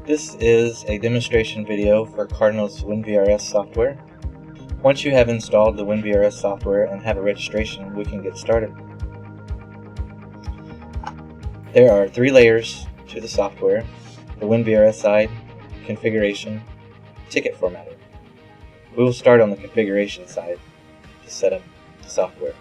This is a demonstration video for Cardinal's WinVRS software. Once you have installed the WinVRS software and have a registration, we can get started. There are 3 layers to the software: the WinVRS side, configuration, ticket formatting. We will start on the configuration side to set up the software.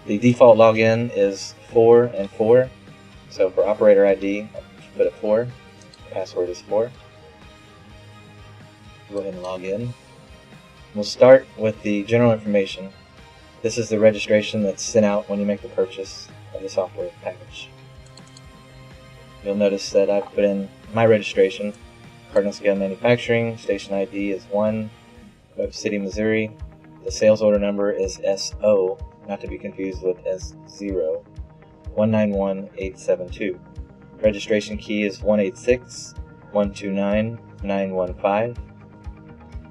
The default login is 4 and 4, so for operator ID, put a 4, password is 4. Go ahead and log in. We'll start with the general information. This is the registration that's sent out when you make the purchase of the software package. You'll notice that I've put in my registration: Cardinal Scale Manufacturing, station ID is 1, Web City, Missouri. The sales order number is SO, not to be confused with S0, 191872. Registration key is 186-129-915.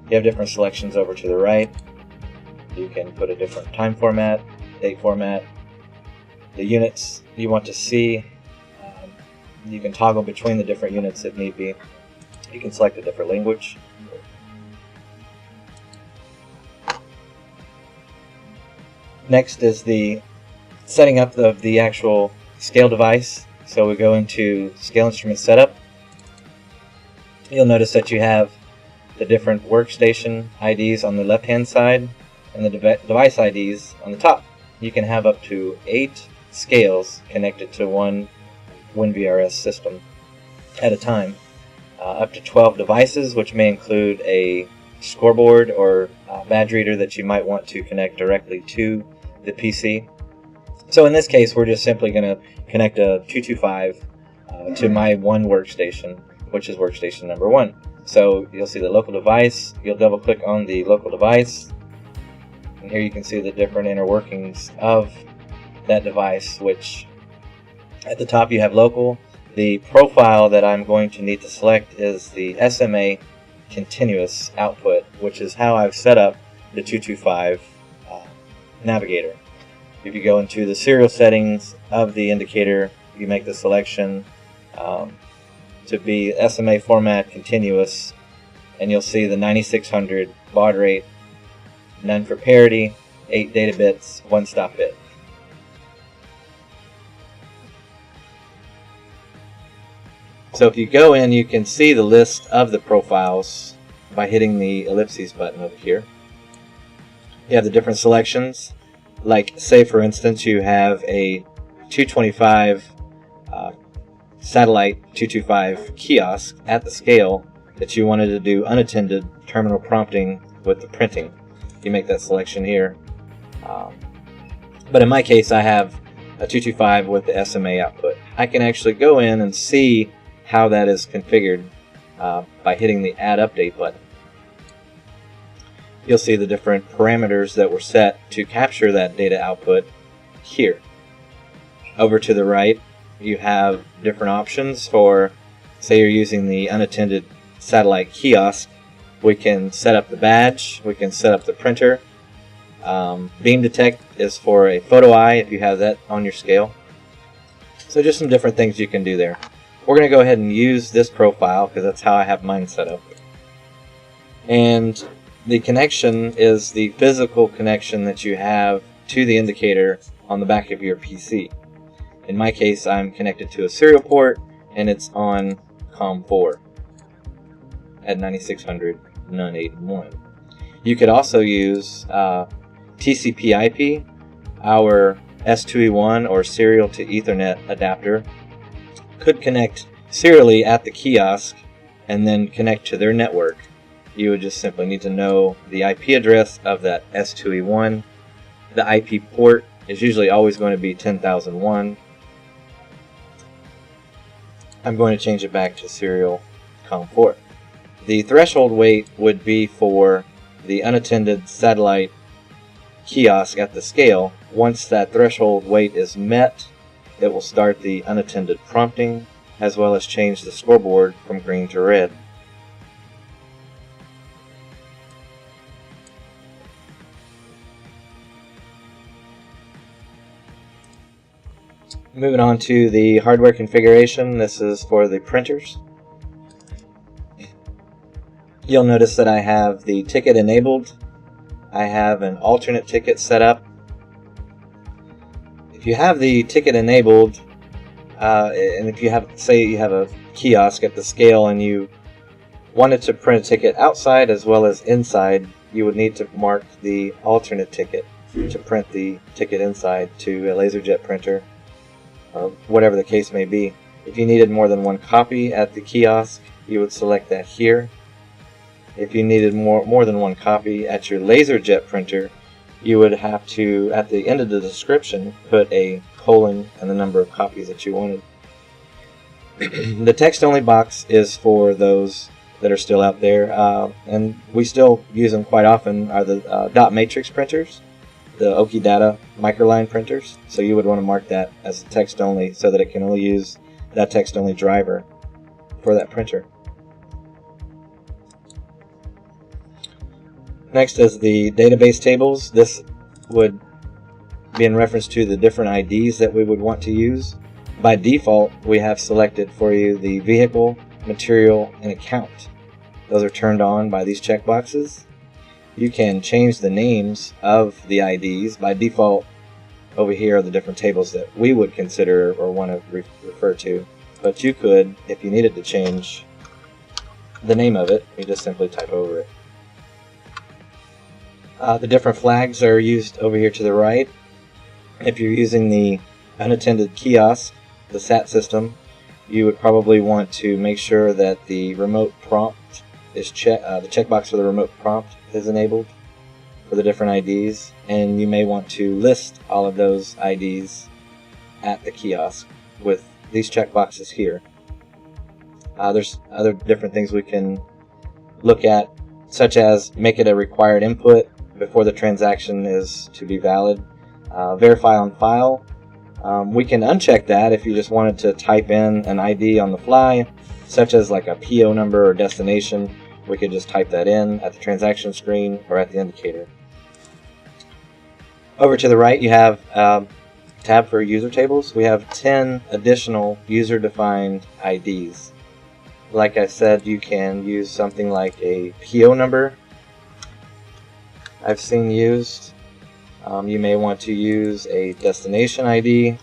You have different selections over to the right. You can put a different time format, date format, the units you want to see. You can toggle between the different units if need be. You can select a different language. Next is the setting up of the actual scale device. So we go into Scale Instrument Setup. You'll notice that you have the different workstation IDs on the left-hand side and the device IDs on the top. You can have up to 8 scales connected to one WinVRS system at a time. Up to 12 devices, which may include a scoreboard or badge reader that you might want to connect directly to the PC. So in this case, we're just simply going to connect a 225 to my one workstation, which is workstation number 1. So you'll see the local device. You'll double click on the local device, and here you can see the different inner workings of that device, which at the top you have local. The profile that I'm going to need to select is the SMA continuous output, which is how I've set up the 225 navigator. If you go into the serial settings of the indicator, you make the selection to be SMA format continuous, and you'll see the 9600 baud rate, none for parity, 8 data bits, 1 stop bit. So if you go in, you can see the list of the profiles by hitting the ellipses button over here. You have the different selections, like say for instance you have a 225 satellite 225 kiosk at the scale that you wanted to do unattended terminal prompting with the printing. You make that selection here. But in my case, I have a 225 with the SMA output. I can actually go in and see how that is configured by hitting the Add Update button. You'll see the different parameters that were set to capture that data output here. Over to the right, you have different options for, say you're using the unattended satellite kiosk. We can set up the badge, we can set up the printer. Beam detect is for a photo eye if you have that on your scale. So just some different things you can do there. We're going to go ahead and use this profile because that's how I have mine set up. And the connection is the physical connection that you have to the indicator on the back of your PC. In my case, I'm connected to a serial port, and it's on COM4 at 9600 none 8 and 1. You could also use TCP/IP, our S2E1 or serial to Ethernet adapter could connect serially at the kiosk and then connect to their network. You would just simply need to know the IP address of that S2E1. The IP port is usually always going to be 10,001. I'm going to change it back to serial COM4. The threshold weight would be for the unattended satellite kiosk at the scale. Once that threshold weight is met, it will start the unattended prompting, as well as change the scoreboard from green to red. Moving on to the hardware configuration, this is for the printers. You'll notice that I have the ticket enabled. I have an alternate ticket set up. If you have the ticket enabled, and if you have, say you have a kiosk at the scale and you wanted to print a ticket outside as well as inside, you would need to mark the alternate ticket to print the ticket inside to a LaserJet printer, or whatever the case may be. If you needed more than one copy at the kiosk, you would select that here. If you needed more than one copy at your LaserJet printer, you would have to, at the end of the description, put a colon and the number of copies that you wanted. The text-only box is for those that are still out there, and we still use them quite often, are the dot matrix printers, the Okidata microline printers. So you would want to mark that as text-only so that it can only use that text-only driver for that printer. Next is the database tables. This would be in reference to the different IDs that we would want to use. By default, we have selected for you the vehicle, material, and account. Those are turned on by these checkboxes. You can change the names of the IDs. By default, over here are the different tables that we would consider or want to refer to. But you could, if you needed to change the name of it, you just simply type over it. The different flags are used over here to the right. If you're using the unattended kiosk, the SAT system, you would probably want to make sure that the remote prompt is the checkbox for the remote prompt is enabled for the different IDs, and you may want to list all of those IDs at the kiosk with these checkboxes here. There's other different things we can look at, such as make it a required input before the transaction is to be valid. Verify on file. We can uncheck that if you just wanted to type in an ID on the fly, such as like a PO number or destination. We could just type that in at the transaction screen or at the indicator. Over to the right, you have a tab for user tables. We have 10 additional user-defined IDs. Like I said, you can use something like a PO number I've seen used. You may want to use a destination ID.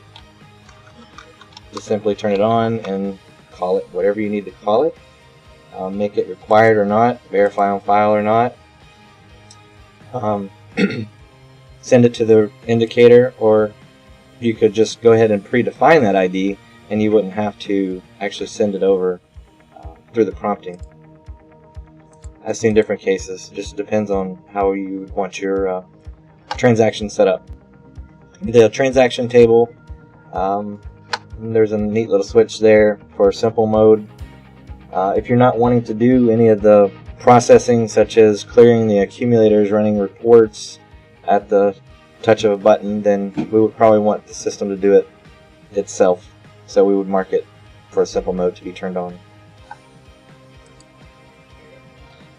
Just simply turn it on and call it whatever you need to call it. Make it required or not, verify on file or not. Send it to the indicator, or you could just go ahead and predefine that ID and you wouldn't have to actually send it over through the prompting. I've seen different cases. It just depends on how you would want your transaction set up. The transaction table, there's a neat little switch there for simple mode. If you're not wanting to do any of the processing, such as clearing the accumulators, running reports at the touch of a button, then we would probably want the system to do it itself. So we would mark it for a simple mode to be turned on.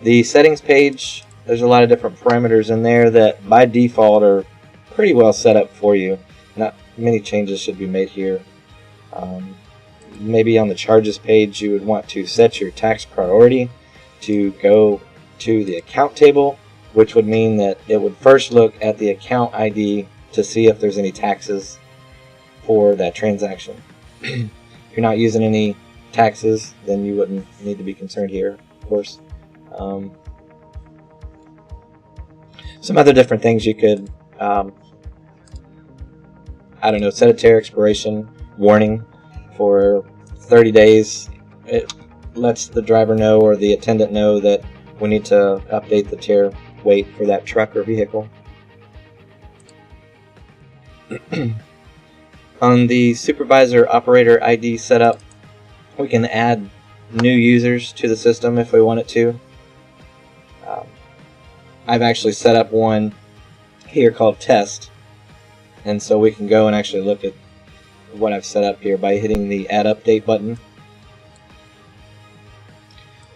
The settings page, there's a lot of different parameters in there that by default are pretty well set up for you. Not many changes should be made here. Maybe on the charges page you would want to set your tax priority to go to the account table, which would mean that it would first look at the account ID to see if there's any taxes for that transaction. If you're not using any taxes, then you wouldn't need to be concerned here, of course. Some other different things you could, I don't know, set a tear expiration warning for 30 days. It lets the driver know or the attendant know that we need to update the tear weight for that truck or vehicle. On the supervisor operator ID setup, we can add new users to the system if we wanted to. I've actually set up one here called test, and so we can go and actually look at what I've set up here by hitting the add update button.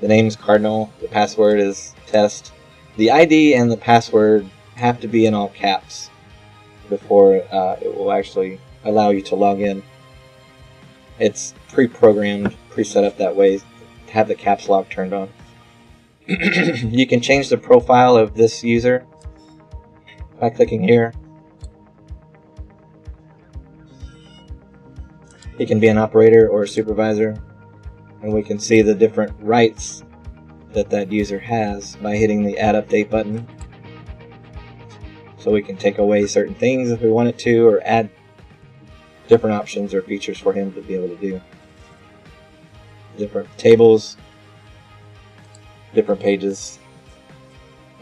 The name is Cardinal, the password is test. The ID and the password have to be in all caps before it will actually allow you to log in. It's pre-programmed, pre-set up that way to have the caps lock turned on. You can change the profile of this user by clicking here. He can be an operator or a supervisor, and we can see the different rights that that user has by hitting the Add Update button. So we can take away certain things if we wanted to, or add different options or features for him to be able to do. Different tables, different pages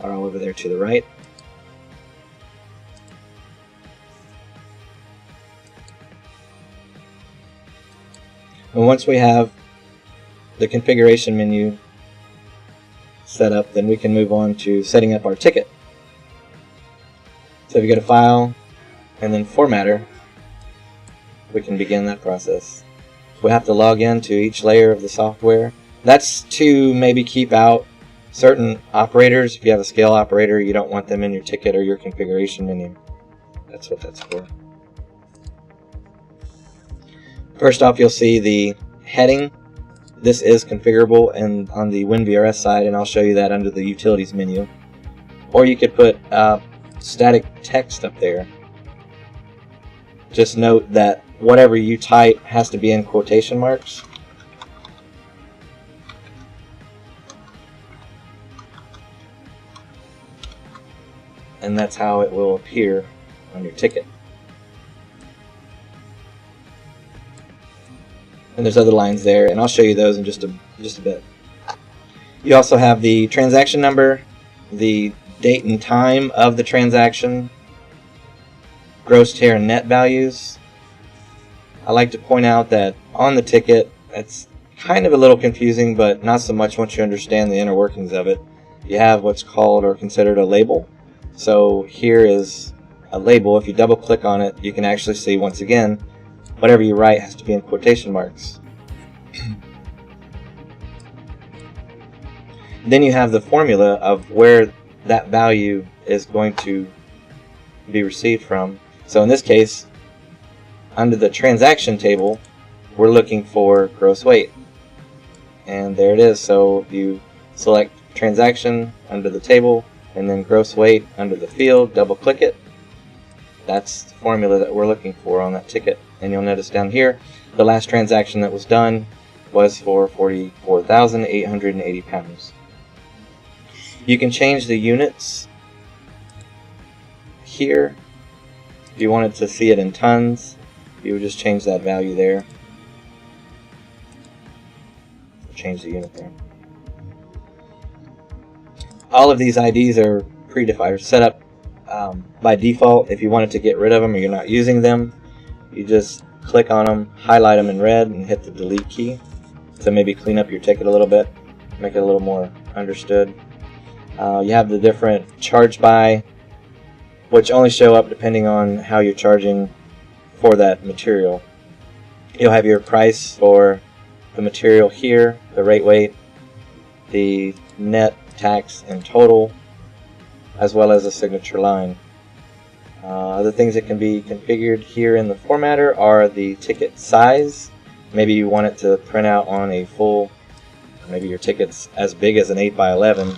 are all over there to the right. And once we have the configuration menu set up, then we can move on to setting up our ticket. So if you go to File and then Formatter, we can begin that process. We have to log into each layer of the software. That's to maybe keep out certain operators. If you have a scale operator, you don't want them in your ticket or your configuration menu. That's what that's for. First off, you'll see the heading. This is configurable and on the WinVRS side, and I'll show you that under the Utilities menu. Or you could put static text up there. Just note that whatever you type has to be in quotation marks. And that's how it will appear on your ticket. And there's other lines there, and I'll show you those in just a bit. You also have the transaction number, the date and time of the transaction, gross tare and net values. I like to point out that on the ticket, it's kind of a little confusing, but not so much once you understand the inner workings of it. You have what's called or considered a label. So here is a label. If you double click on it, you can actually see, once again, whatever you write has to be in quotation marks. Then you have the formula of where that value is going to be received from. So in this case, under the transaction table, we're looking for gross weight. And there it is. So you select transaction under the table, and then gross weight under the field, double click it. That's the formula that we're looking for on that ticket. And you'll notice down here, the last transaction that was done was for 44,880 pounds. You can change the units here. If you wanted to see it in tons, you would just change that value there. Change the unit there. All of these IDs are predefined, set up by default. If you wanted to get rid of them or you're not using them, you just click on them, highlight them in red, and hit the delete key to maybe clean up your ticket a little bit, make it a little more understood. You have the different charge by, which only show up depending on how you're charging for that material. You'll have your price for the material here, the rate weight, the net, tax, and total, as well as a signature line. Other things that can be configured here in the formatter are the ticket size. Maybe you want it to print out on a full, maybe your ticket's as big as an 8 by 11.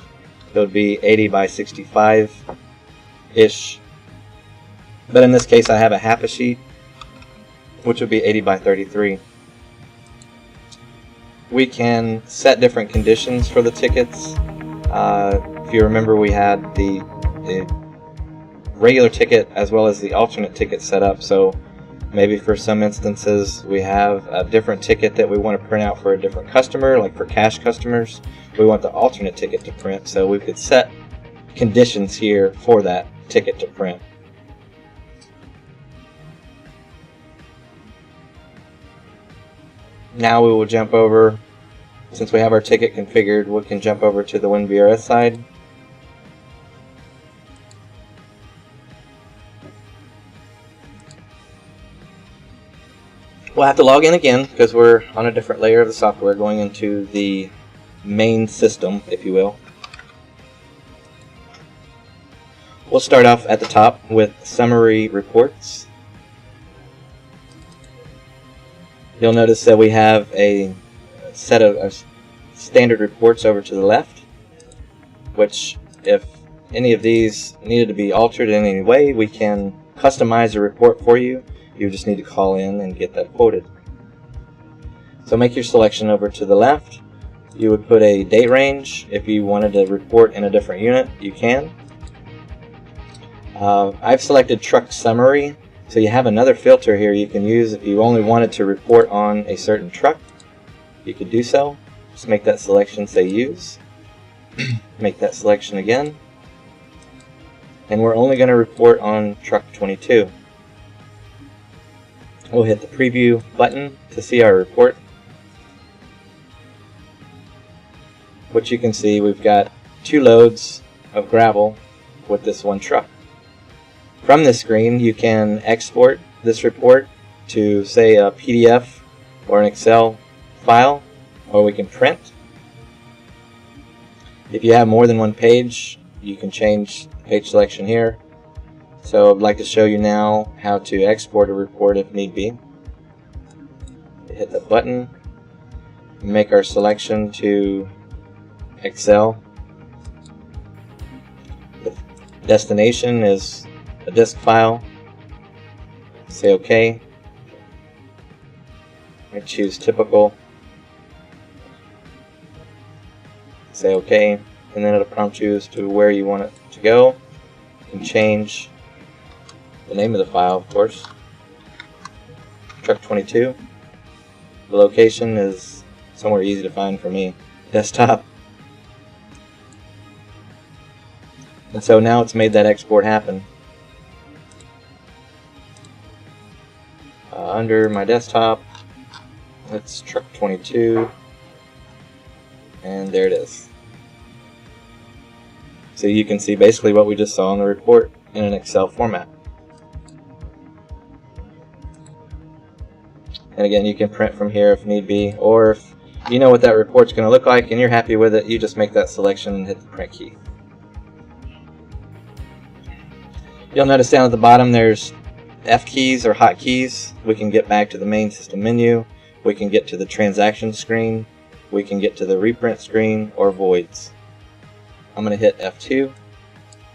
It would be 80 by 65-ish. But in this case I have a half a sheet, which would be 80 by 33. We can set different conditions for the tickets. If you remember, we had the regular ticket as well as the alternate ticket set up. So maybe for some instances we have a different ticket that we want to print out for a different customer, like for cash customers. We want the alternate ticket to print, so we could set conditions here for that ticket to print. Now we will jump over, since we have our ticket configured, we can jump over to the WinVRS side. We'll have to log in again because we're on a different layer of the software, going into the main system, if you will. We'll start off at the top with summary reports. You'll notice that we have a set of standard reports over to the left, which if any of these needed to be altered in any way, we can customize a report for you. You just need to call in and get that quoted. So make your selection over to the left. You would put a date range. If you wanted to report in a different unit, you can. I've selected truck summary, so you have another filter here you can use if you only wanted to report on a certain truck. You could do so. Just make that selection say use. Make that selection again. And we're only going to report on truck 22. We'll hit the preview button to see our report. Which you can see we've got 2 loads of gravel with this one truck. From this screen you can export this report to, say, a PDF or an Excel file, or we can print. If you have more than one page, you can change page selection here. So I'd like to show you now how to export a report if need be. Hit the button, make our selection to Excel. The destination is a disk file. Say OK. I choose typical. Say OK, and then it'll prompt you as to where you want it to go. You can change the name of the file, of course. Truck 22. The location is somewhere easy to find for me. Desktop. And so now it's made that export happen. Under my desktop, it's truck 22, and there it is. So you can see basically what we just saw in the report in an Excel format. And again, you can print from here if need be, or if you know what that report's going to look like and you're happy with it, you just make that selection and hit the print key. You'll notice down at the bottom there's F keys or hotkeys. We can get back to the main system menu, we can get to the transaction screen, we can get to the reprint screen, or voids. I'm going to hit F2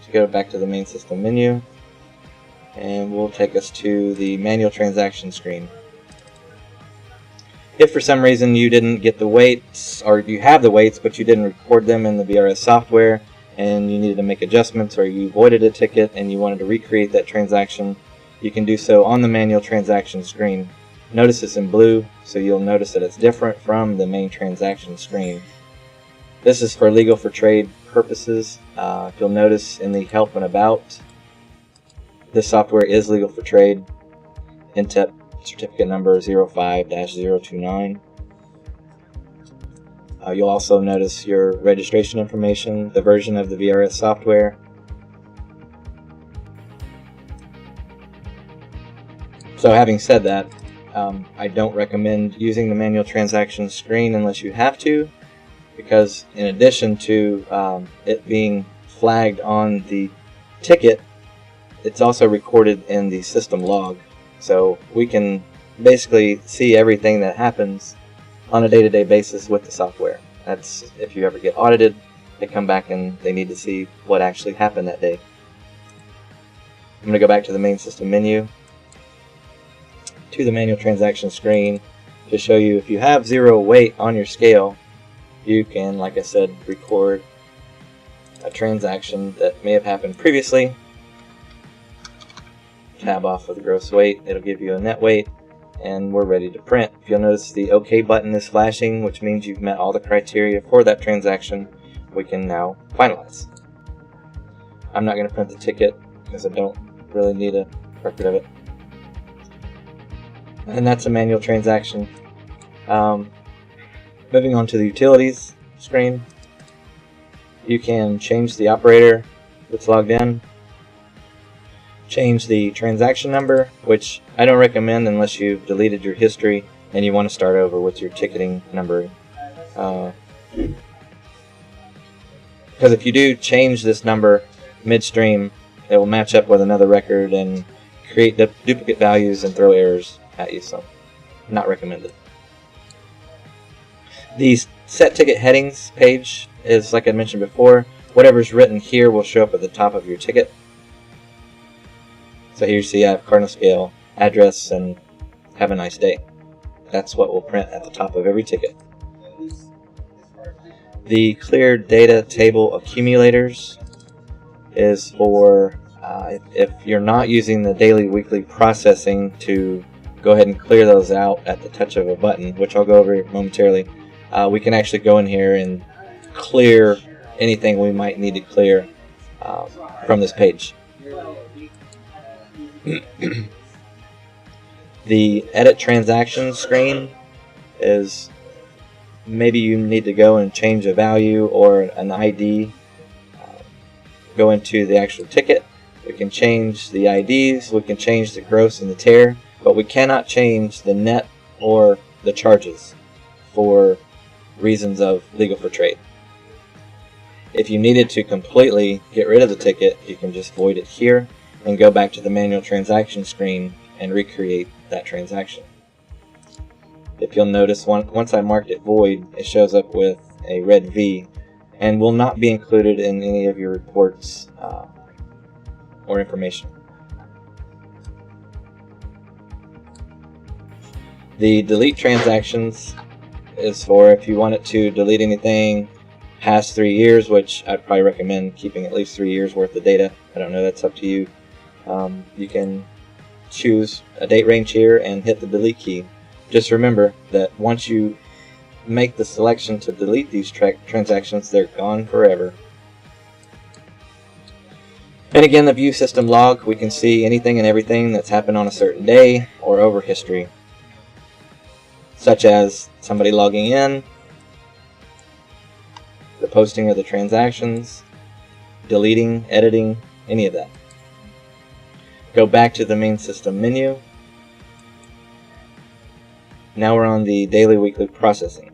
to go back to the main system menu, and we'll take us to the manual transaction screen. If for some reason you didn't get the weights, or you have the weights but you didn't record them in the WinVRS software and you needed to make adjustments, or you voided a ticket and you wanted to recreate that transaction, you can do so on the manual transaction screen. Notice it's in blue, so you'll notice that it's different from the main transaction screen. This is for legal for trade purposes. If you'll notice in the help and about, this software is legal for trade. INTEP certificate number 05-029. You'll also notice your registration information, the version of the WinVRS software. So having said that, I don't recommend using the manual transaction screen unless you have to, because in addition to it being flagged on the ticket, it's also recorded in the system log. So we can basically see everything that happens on a day-to-day basis with the software. That's if you ever get audited, they come back and they need to see what actually happened that day. I'm going to go back to the main system menu, to the manual transaction screen, to show you if you have zero weight on your scale, you can, like I said, record a transaction that may have happened previously. Tab off of the gross weight, it'll give you a net weight, and we're ready to print. If you'll notice, the OK button is flashing, which means you've met all the criteria for that transaction. We can now finalize. I'm not going to print the ticket because I don't really need a record of it. And that's a manual transaction. Moving on to the utilities screen, you can change the operator that's logged in, change the transaction number, which I don't recommend unless you've deleted your history and you want to start over with your ticketing number. Because if you do change this number midstream, it will match up with another record and create duplicate values and throw errors at you, so not recommended. The set ticket headings page is, like I mentioned before, whatever's written here will show up at the top of your ticket. So here you see I have Cardinal scale, address, and have a nice day. That's what we'll print at the top of every ticket. The clear data table accumulators is for if you're not using the daily weekly processing, to go ahead and clear those out at the touch of a button, which I'll go over momentarily. We can actually go in here and clear anything we might need to clear from this page. The edit transactions screen is maybe you need to go and change a value or an ID. Go into the actual ticket. We can change the IDs, we can change the gross and the tear, but we cannot change the net or the charges for reasons of legal for trade. If you needed to completely get rid of the ticket, you can just void it here and go back to the manual transaction screen and recreate that transaction. If you'll notice, once I marked it void, it shows up with a red V and will not be included in any of your reports or information. The delete transactions is for if you wanted to delete anything past 3 years, which I'd probably recommend keeping at least 3 years worth of data. I don't know, that's up to you. You can choose a date range here and hit the delete key. Just remember that once you make the selection to delete these transactions, they're gone forever. And again, the view system log, we can see anything and everything that's happened on a certain day or over history, such as somebody logging in, the posting of the transactions, deleting, editing, any of that. Go back to the main system menu. Now we're on the daily weekly processing.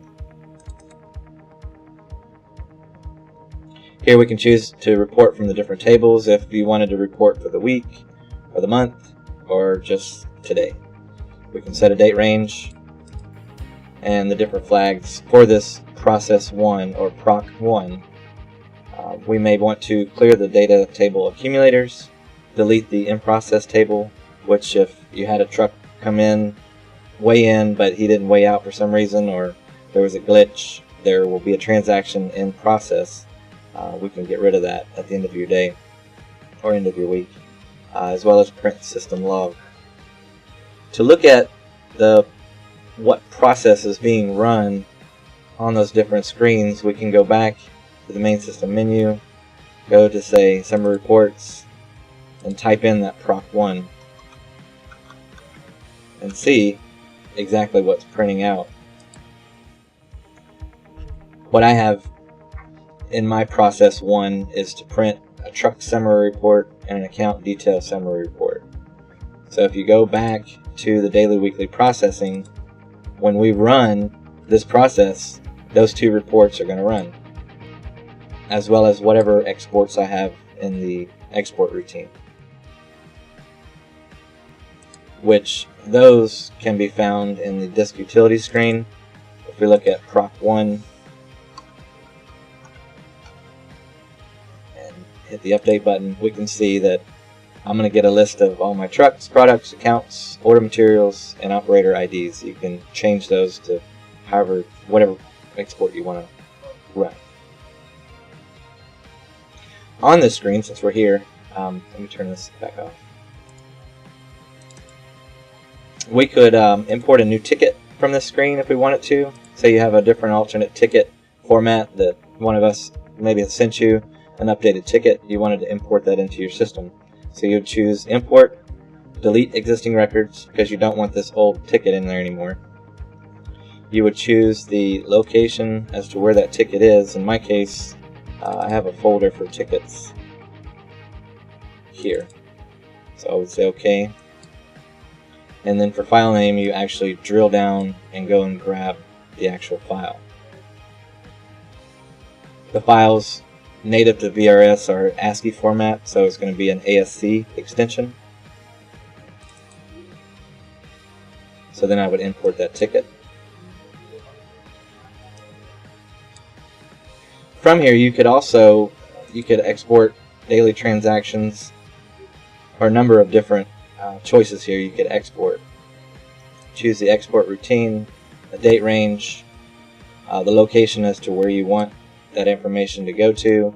Here we can choose to report from the different tables if you wanted to report for the week, or the month, or just today. We can set a date range and the different flags for this process 1 or proc 1. We may want to clear the data table accumulators, delete the in process table, which if you had a truck come in, weigh in, but he didn't weigh out for some reason, or there was a glitch, there will be a transaction in process. We can get rid of that at the end of your day or end of your week, as well as print system log. To look at what process is being run on those different screens, we can go back to the main system menu, go to say summary reports, and type in that proc 1 and see exactly what's printing out. What I have in my process 1 is to print a truck summary report and an account detail summary report. So if you go back to the daily weekly processing, when we run this process, those two reports are going to run, as well as whatever exports I have in the export routine, which those can be found in the disk utility screen. If we look at proc 1 and hit the update button, we can see that I'm going to get a list of all my trucks, products, accounts, order materials, and operator IDs. You can change those to whatever export you want to run. On this screen, since we're here, let me turn this back off. We could import a new ticket from this screen if we wanted to. Say you have a different alternate ticket format that one of us maybe has sent you an updated ticket. You wanted to import that into your system. So you would choose import, delete existing records because you don't want this old ticket in there anymore. You would choose the location as to where that ticket is. In my case, I have a folder for tickets here. So I would say OK. And then for file name, you actually drill down and go and grab the actual file. The files native to VRS are ASCII format, so it's going to be an ASC extension. So then I would import that ticket. From here, you could export daily transactions, or a number of different choices here you could export. Choose the export routine, the date range, the location as to where you want that information to go to.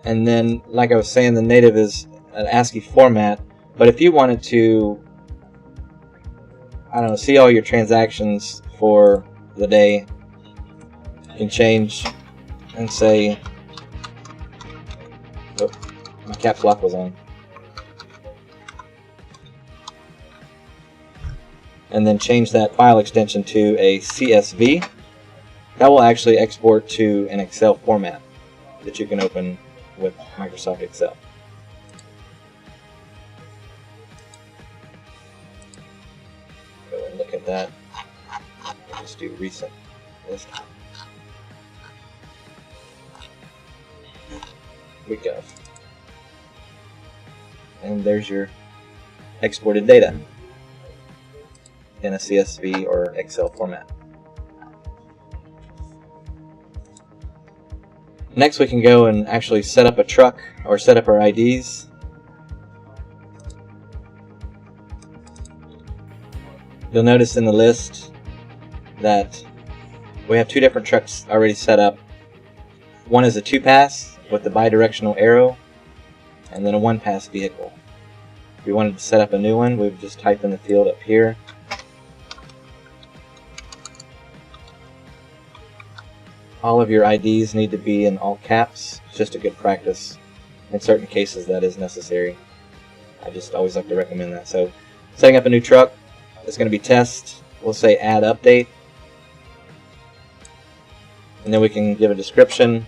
And then, like I was saying, the native is an ASCII format, but if you wanted to, I don't know, see all your transactions for the day, you can change and say, oh, my caps lock was on. And then change that file extension to a CSV. That will actually export to an Excel format that you can open with Microsoft Excel. Go and look at that. Let's do recent list. Week of. And there's your exported data in a CSV or Excel format. Next, we can go and actually set up a truck or set up our IDs. You'll notice in the list that we have two different trucks already set up. One is a 2-pass with the bidirectional arrow, and then a 1-pass vehicle. If we wanted to set up a new one, we would just type in the field up here. All of your IDs need to be in all caps. It's just a good practice. In certain cases that is necessary. I just always like to recommend that. So, setting up a new truck, it's going to be test. We'll say add update. And then we can give a description.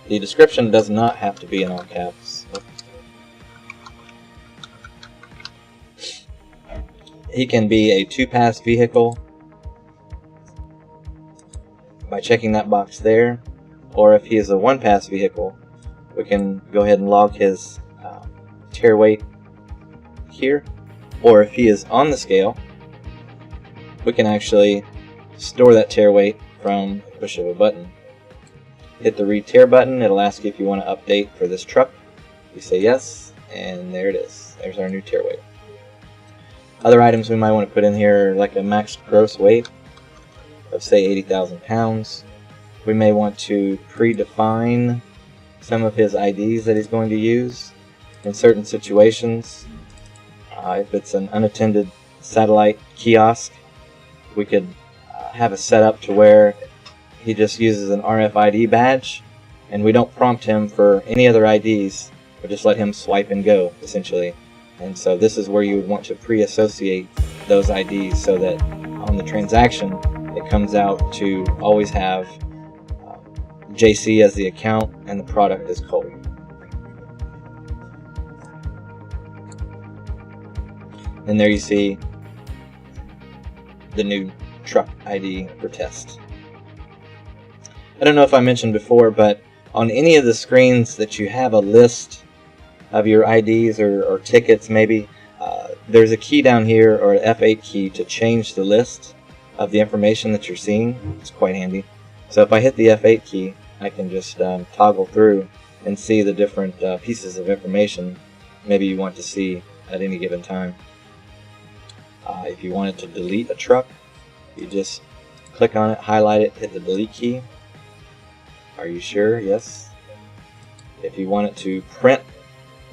The description does not have to be in all caps. He can be a 2-pass vehicle by checking that box there, or if he is a 1-pass vehicle, we can go ahead and log his tare weight here, or if he is on the scale, we can actually store that tare weight from the push of a button. Hit the read tare button, it'll ask you if you want to update for this truck. We say yes, and there it is. There's our new tare weight. Other items we might want to put in here, like a max gross weight of say 80,000 pounds. We may want to predefine some of his IDs that he's going to use in certain situations. If it's an unattended satellite kiosk, we could have a setup to where he just uses an RFID badge and we don't prompt him for any other IDs. We just let him swipe and go, essentially. And so this is where you would want to pre-associate those IDs so that on the transaction it comes out to always have JC as the account and the product as Cole. And there you see the new truck ID for test. I don't know if I mentioned before, but on any of the screens that you have a list of your IDs or tickets maybe, there's a key down here, or an F8 key, to change the list of the information that you're seeing. It's quite handy. So if I hit the F8 key, I can just toggle through and see the different pieces of information maybe you want to see at any given time. If you wanted to delete a truck, you just click on it, highlight it, hit the delete key. Are you sure? Yes. If you want it to print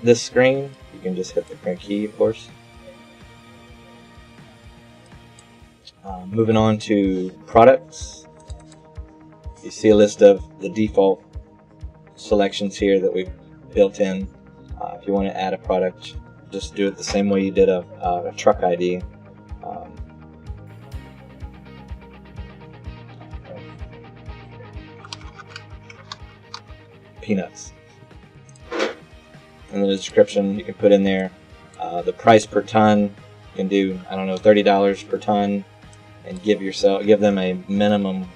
this screen, you can just hit the print key, of course. Moving on to products, you see a list of the default selections here that we've built in. If you want to add a product, just do it the same way you did a truck ID. Peanuts. And the description you can put in there the price per ton. You can do, I don't know, $30 per ton, and give them a minimum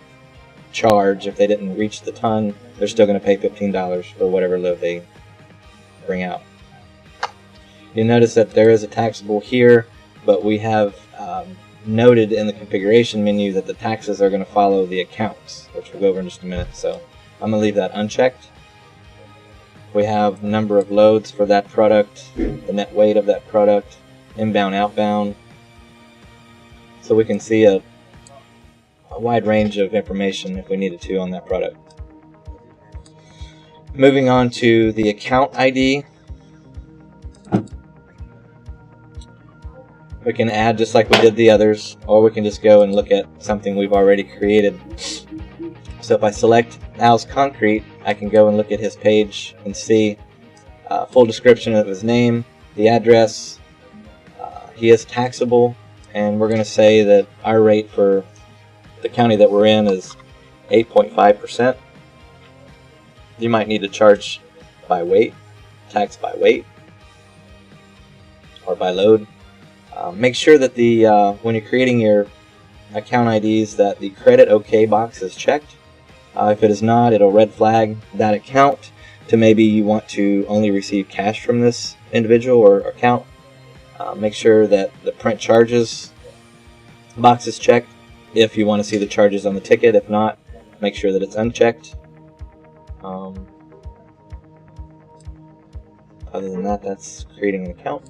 charge. If they didn't reach the ton, they're still going to pay $15 for whatever load they bring out. You'll notice that there is a taxable here, but we have noted in the configuration menu that the taxes are going to follow the accounts, which we'll go over in just a minute. So I'm going to leave that unchecked. We have number of loads for that product, the net weight of that product, inbound, outbound. So we can see a wide range of information if we needed to on that product. Moving on to the account ID. We can add just like we did the others, or we can just go and look at something we've already created. So if I select Al's Concrete, I can go and look at his page and see a full description of his name, the address. He is taxable, and we're going to say that our rate for the county that we're in is 8.5%. You might need to charge by weight, tax by weight, or by load. Make sure that the when you're creating your account IDs that the credit OK box is checked. If it is not, it'll red flag that account to maybe you want to only receive cash from this individual or account. Make sure that the print charges box is checked if you want to see the charges on the ticket. If not, make sure that it's unchecked. Other than that, that's creating an account.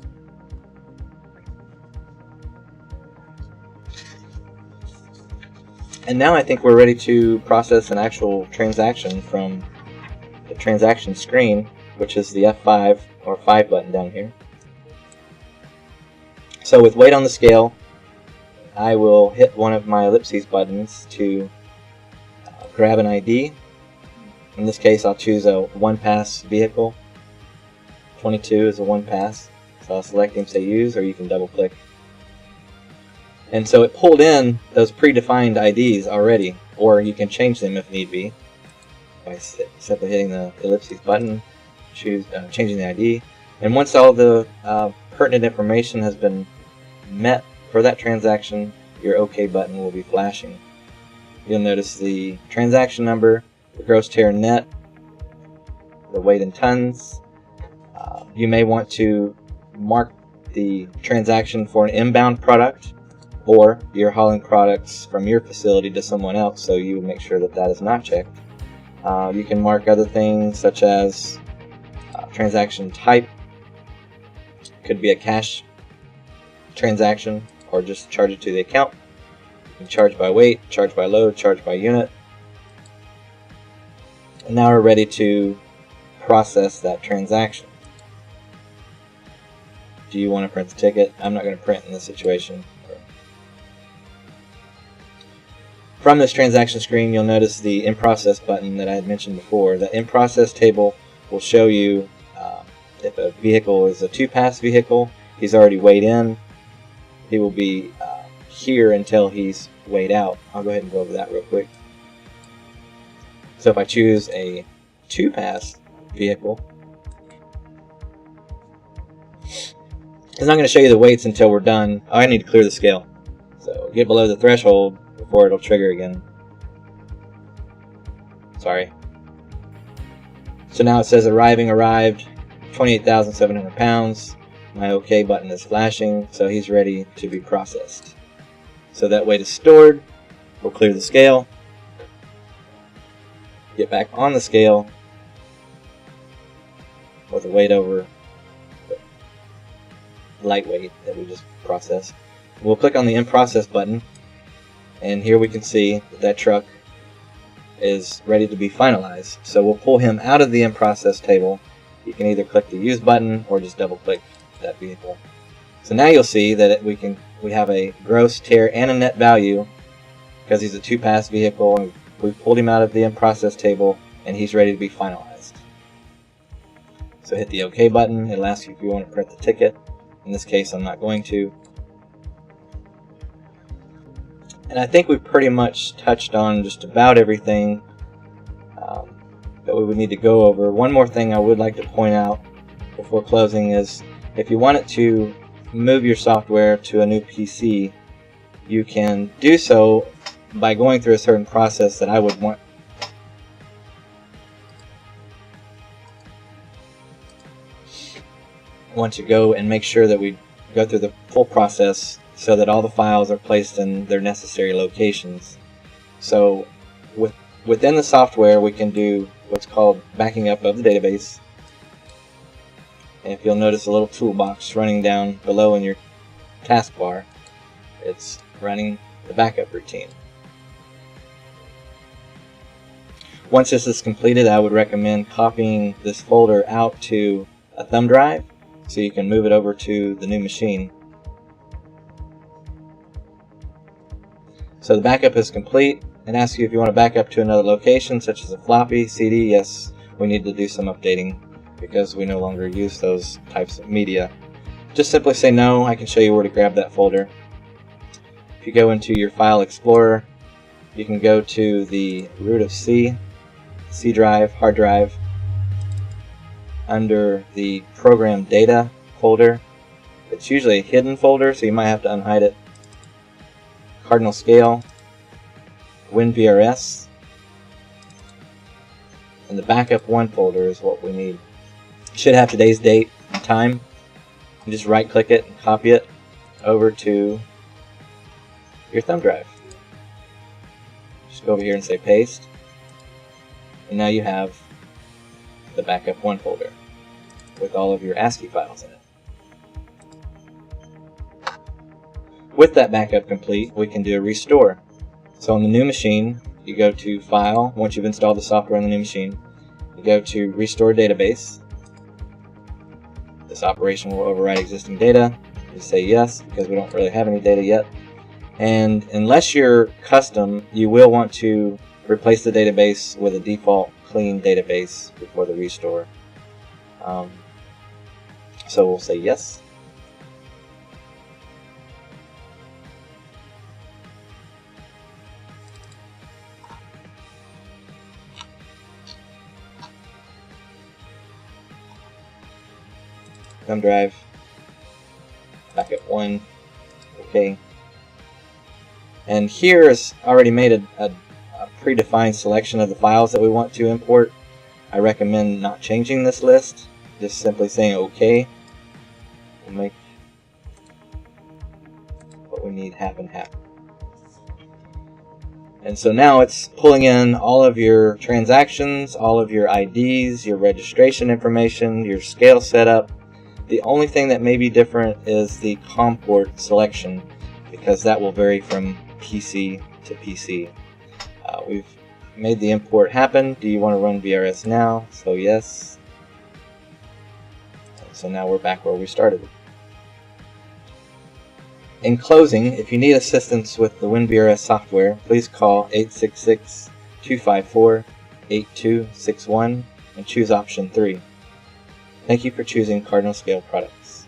And now I think we're ready to process an actual transaction from the transaction screen, which is the F5 or 5 button down here. So with weight on the scale, I will hit one of my ellipses buttons to grab an ID. In this case, I'll choose a one-pass vehicle. 22 is a one-pass. So I'll select him, say use, or you can double-click. And so it pulled in those predefined IDs already, or you can change them if need be by simply hitting the ellipses button, changing the ID. And once all the pertinent information has been met for that transaction, your OK button will be flashing. You'll notice the transaction number, the gross tear net, the weight in tons. You may want to mark the transaction for an inbound product, or you're hauling products from your facility to someone else, so you would make sure that that is not checked. You can mark other things such as transaction type. Could be a cash transaction, or just charge it to the account. You can charge by weight, charge by load, charge by unit. And now we're ready to process that transaction. Do you want to print the ticket? I'm not going to print in this situation. From this transaction screen, you'll notice the In Process button that I had mentioned before. The In Process table will show you if a vehicle is a 2-pass vehicle, he's already weighed in. He will be here until he's weighed out. I'll go ahead and go over that real quick. So if I choose a 2-pass vehicle, it's not going to show you the weights until we're done. Oh, I need to clear the scale. So get below the threshold before it'll trigger again. Sorry. So now it says arrived, 28,700 pounds. My OK button is flashing, so he's ready to be processed. So that weight is stored. We'll clear the scale. Get back on the scale with the weight over the light weight that we just processed. We'll click on the In Process button, and here we can see that that truck is ready to be finalized. So we'll pull him out of the In Process table. You can either click the Use button or just double click that vehicle. So now you'll see that we have a gross, tear, and a net value because he's a 2-pass vehicle, and we pulled him out of the In Process table and he's ready to be finalized. So hit the OK button. It'll ask you if you want to print the ticket. In this case, I'm not going to. And I think we've pretty much touched on just about everything that we would need to go over. One more thing I would like to point out before closing is if you wanted to move your software to a new PC, you can do so by going through a certain process that I would want to go and make sure that we go through the full process so that all the files are placed in their necessary locations. So within the software we can do what's called backing up of the database. And if you'll notice a little toolbox running down below in your taskbar, it's running the backup routine. Once this is completed, I would recommend copying this folder out to a thumb drive so you can move it over to the new machine. So the backup is complete. It asks you if you want to back up to another location, such as a floppy, CD. Yes, we need to do some updating because we no longer use those types of media. Just simply say no. I can show you where to grab that folder. If you go into your File Explorer, you can go to the root of C drive, hard drive, under the Program Data folder. It's usually a hidden folder, so you might have to unhide it. Cardinal Scale, WinVRS, and the Backup 1 folder is what we need. You should have today's date and time. You just right click it and copy it over to your thumb drive. Just go over here and say paste, and now you have the Backup 1 folder with all of your ASCII files in it. With that backup complete, we can do a restore. So on the new machine, you go to File. Once you've installed the software on the new machine, you go to Restore Database. This operation will override existing data. You say yes, because we don't really have any data yet. And unless you're custom, you will want to replace the database with a default clean database before the restore. So we'll say yes. Thumb drive, backup 1, okay. And here is already made a predefined selection of the files that we want to import. I recommend not changing this list, just simply saying OK. We'll make what we need happen. And so now it's pulling in all of your transactions, all of your IDs, your registration information, your scale setup. The only thing that may be different is the COM port selection, because that will vary from PC to PC. We've made the import happen. Do you want to run VRS now? So yes. And so now we're back where we started. In closing, if you need assistance with the WinVRS software, please call 866-254-8261 and choose option 3. Thank you for choosing Cardinal Scale products.